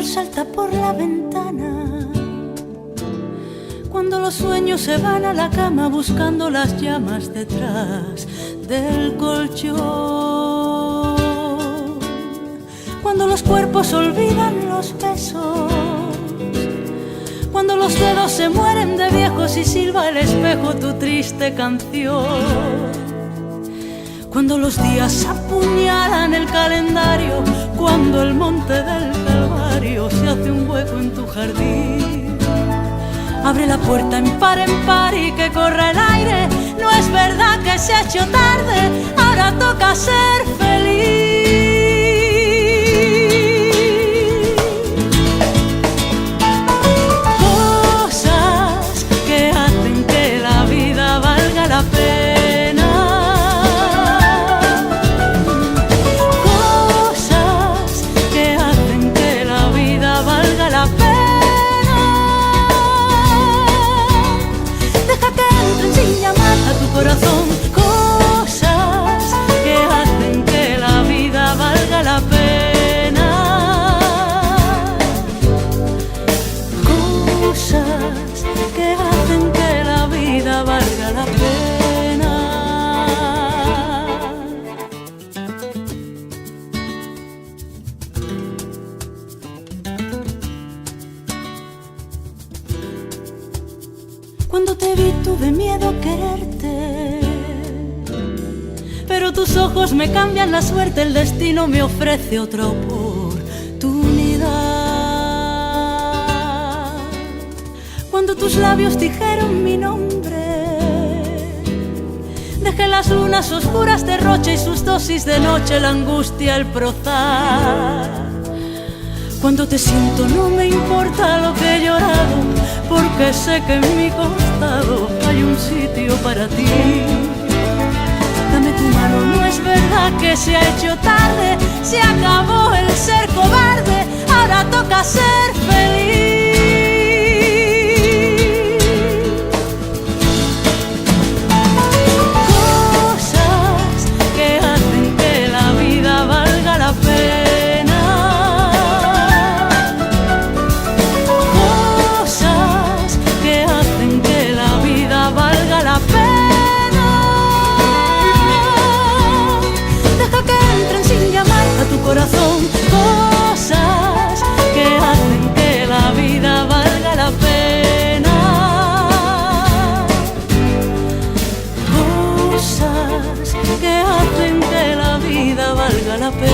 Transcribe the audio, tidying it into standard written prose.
amor salta por la ventana, cuando los sueños se van a la cama buscando las llamas detrás del colchón, cuando los cuerpos olvidan los besos, cuando los dedos se mueren de viejos y silba el espejo tu triste canción, cuando los días apuñalan el calendario, cuando el monte del Calvario se hace un hueco en tu jardín. Abre la puerta en par y que corra el aire. No es verdad que se ha hecho tarde, ahora toca ser feliz. Cosas que hacen que la vida valga la pena, cosas que hacen que la vida valga la pena. Sin llamar a tu corazón, cosas que hacen que la vida valga la pena, cosas que hacen que la vida valga la pena. Cuando te vi tuve miedo a quererte, pero tus ojos me cambian la suerte, el destino me ofrece otra oportunidad. Cuando tus labios dijeron mi nombre, dejé las lunas oscuras de Rocha y sus dosis de noche, la angustia, el prozar. Cuando te siento no me importa lo que he llorado, porque sé que en mi costado hay un sitio para ti. Dame tu mano, no es verdad que se ha hecho tarde, se acabó el ser cobarde, ahora toca ser feliz. Cosas que hacen que la vida valga la pena, tu corazón, cosas que hacen que la vida valga la pena, cosas que hacen que la vida valga la pena.